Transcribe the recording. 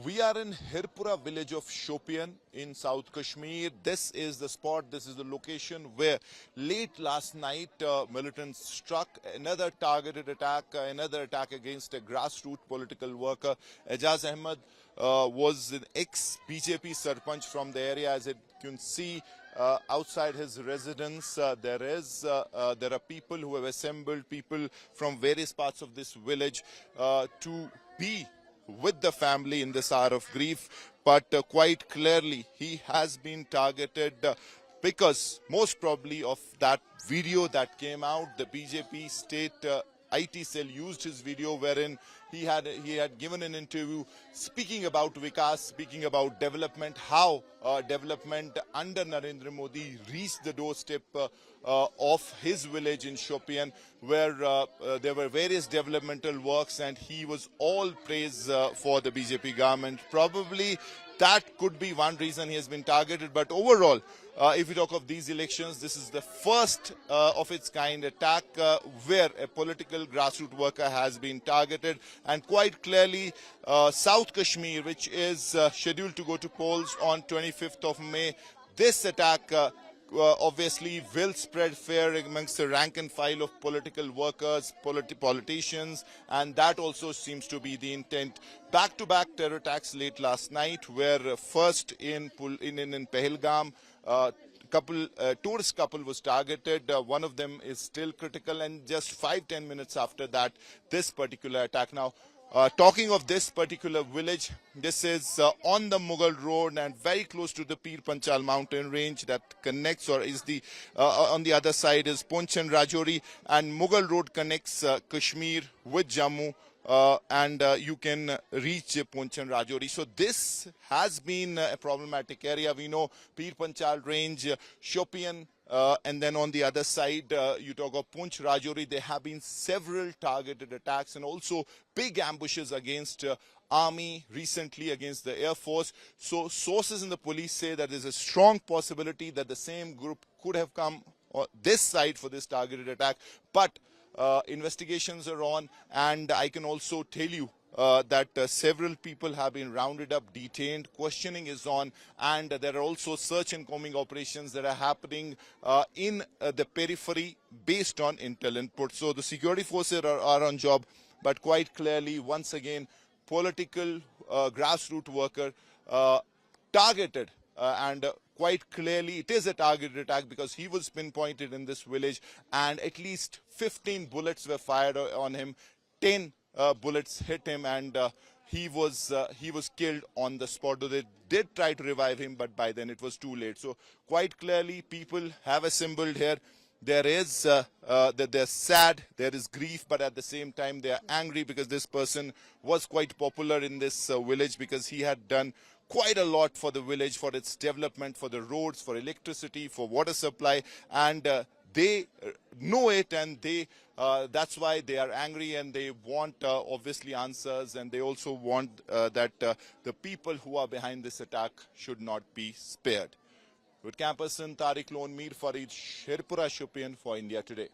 We are in Hirpura village of Shopian in South Kashmir. This is the spot, this is the location where late last night militants struck another targeted attack, another attack against a grassroots political worker. Ejaz Ahmed was an ex-BJP Sarpanch from the area. As you can see, outside his residence, there are people who have assembled, people from various parts of this village to be with the family in this hour of grief. But quite clearly, he has been targeted because most probably of that video that came out, the BJP state IT cell used his video wherein he had given an interview speaking about Vikas, speaking about development, how development under Narendra Modi reached the doorstep of his village in Shopian, where there were various developmental works, and he was all praise for the BJP government. Probably that could be one reason he has been targeted. But overall, if we talk of these elections, this is the first of its kind attack where a political grassroots worker has been targeted. And quite clearly, South Kashmir, which is scheduled to go to polls on 25th of May, this attack obviously will spread fear amongst the rank and file of political workers, politicians, and that also seems to be the intent. Back-to-back terror attacks late last night, where first in Pahalgam, tourist couple was targeted. One of them is still critical, and just 5-10 minutes after that, this particular attack. Now, talking of this particular village, this is on the Mughal Road and very close to the Pir Panchal mountain range that connects, or is the on the other side is Poonch and Rajouri, and Mughal Road connects Kashmir with Jammu. And you can reach Poonch and Rajouri. So this has been a problematic area. We know Pir Panchal range, Shopian, and then on the other side, you talk of Poonch, Rajouri, there have been several targeted attacks and also big ambushes against army, recently against the Air Force. So sources in the police say that there's a strong possibility that the same group could have come on this side for this targeted attack. But investigations are on, and I can also tell you that several people have been rounded up, detained, questioning is on, and there are also search and combing operations that are happening in the periphery based on intel input. So the security forces are on job, but quite clearly, once again, political grassroots worker targeted and quite clearly it is a targeted attack because he was pinpointed in this village and at least 15 bullets were fired on him. 10 bullets hit him, and he was killed on the spot. Though they did try to revive him, but by then it was too late. So quite clearly people have assembled here. There is that they're sad, there is grief, but at the same time they are angry because this person was quite popular in this village because he had done quite a lot for the village, for its development, for the roads, for electricity, for water supply, and they know it, and that's why they are angry, and they want obviously answers, and they also want that the people who are behind this attack should not be spared. With camp person Tariq Lone Mir Farid, Hirpura Shopian for India Today.